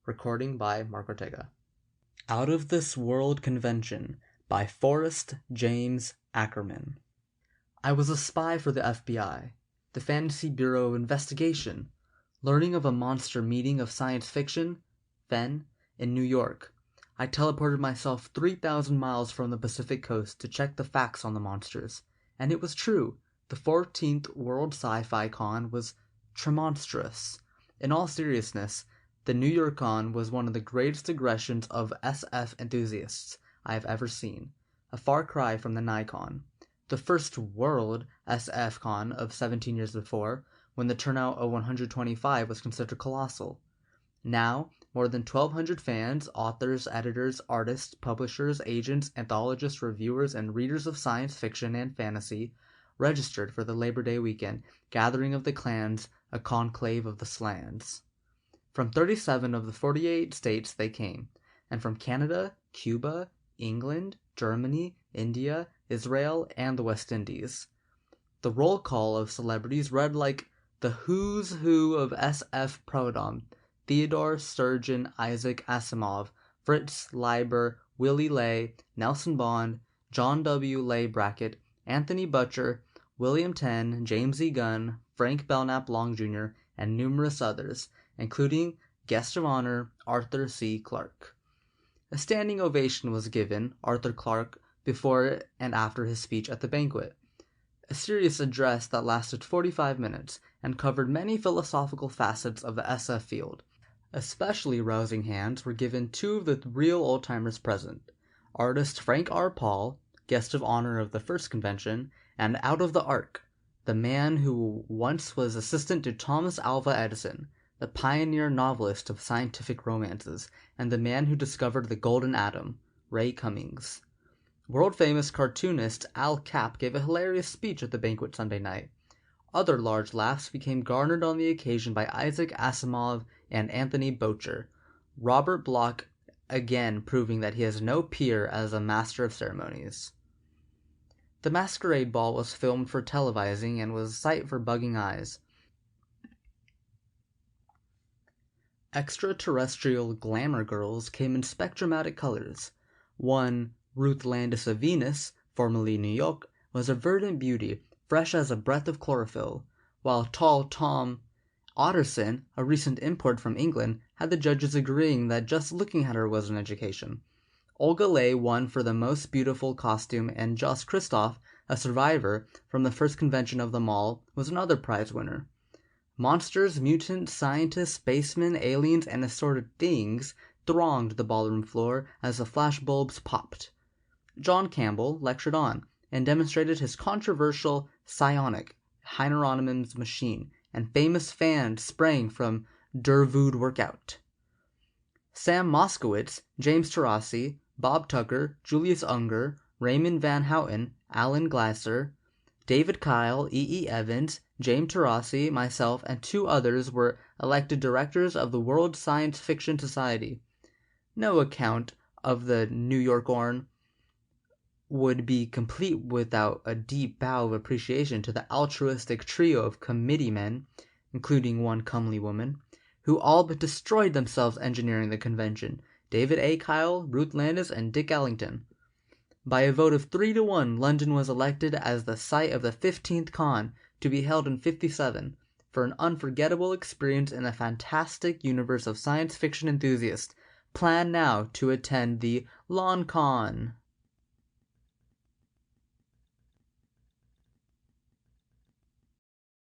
Recording by Mark Ortega. Out of This World Convention by Forrest James Ackerman. I was a spy for the FBI, the Fantasy Bureau of Investigation, learning of a monster meeting of science fiction, then, in New York. I teleported myself 3,000 miles from the Pacific coast to check the facts on the monsters. And it was true. The 14th World Sci-Fi Con was tremonstrous. In all seriousness, the New York Con was one of the greatest aggressions of SF enthusiasts I have ever seen, a far cry from the Nikon. The first World SF Con of 17 years before, when the turnout of 125 was considered colossal. Now, more than 1,200 fans, authors, editors, artists, publishers, agents, anthologists, reviewers, and readers of science fiction and fantasy registered for the Labor Day weekend gathering of the clans, a conclave of the slans. From 37 of the 48 states they came, and from Canada, Cuba, England, Germany, India, Israel, and the West Indies. The roll call of celebrities read like the who's who of SF Prodom: Theodore Sturgeon, Isaac Asimov, Fritz Leiber, Willie Ley, Nelson Bond, John W. Lay Brackett, Anthony Butcher, William Tenn, James E. Gunn, Frank Belknap Long Jr., and numerous others, including guest of honor Arthur C. Clarke. A standing ovation was given Arthur Clarke before and after his speech at the banquet, a serious address that lasted 45 minutes and covered many philosophical facets of the SF field. Especially rousing hands were given two of the real old-timers present, artist Frank R. Paul, guest of honor of the first convention, and Out of the Ark, the man who once was assistant to Thomas Alva Edison, the pioneer novelist of scientific romances, and the man who discovered the golden atom, Ray Cummings. World-famous cartoonist Al Capp gave a hilarious speech at the banquet Sunday night. Other large laughs became garnered on the occasion by Isaac Asimov and Anthony Boucher, Robert Bloch again proving that he has no peer as a master of ceremonies. The masquerade ball was filmed for televising and was a sight for bugging eyes. Extraterrestrial glamour girls came in spectromatic colors. One, Ruth Landis of Venus, formerly New York, was a verdant beauty, fresh as a breath of chlorophyll, while tall Tom Otterson, a recent import from England, had the judges agreeing that just looking at her was an education. Olga Ley won for the most beautiful costume, and Joss Christoph, a survivor from the first convention of them all, was another prize winner. Monsters, mutants, scientists, spacemen, aliens, and assorted things thronged the ballroom floor as the flashbulbs popped. John Campbell lectured on, and demonstrated his controversial psionic Hieronymus machine, and famous fans sprang from Der Vood Workout. Sam Moskowitz, James Taurasi, Bob Tucker, Julius Unger, Raymond Van Houten, Alan Glasser, David Kyle, E. Evans, James Taurasi, myself, and two others were elected directors of the World Science Fiction Society. No account of the New York Orn would be complete without a deep bow of appreciation to the altruistic trio of committeemen, including one comely woman, who all but destroyed themselves engineering the convention, David A. Kyle, Ruth Landis, and Dick Ellington. By a vote of 3-1, London was elected as the site of the 15th Con, to be held in 57, for an unforgettable experience in a fantastic universe of science fiction enthusiasts. Plan now to attend the Lawn Con.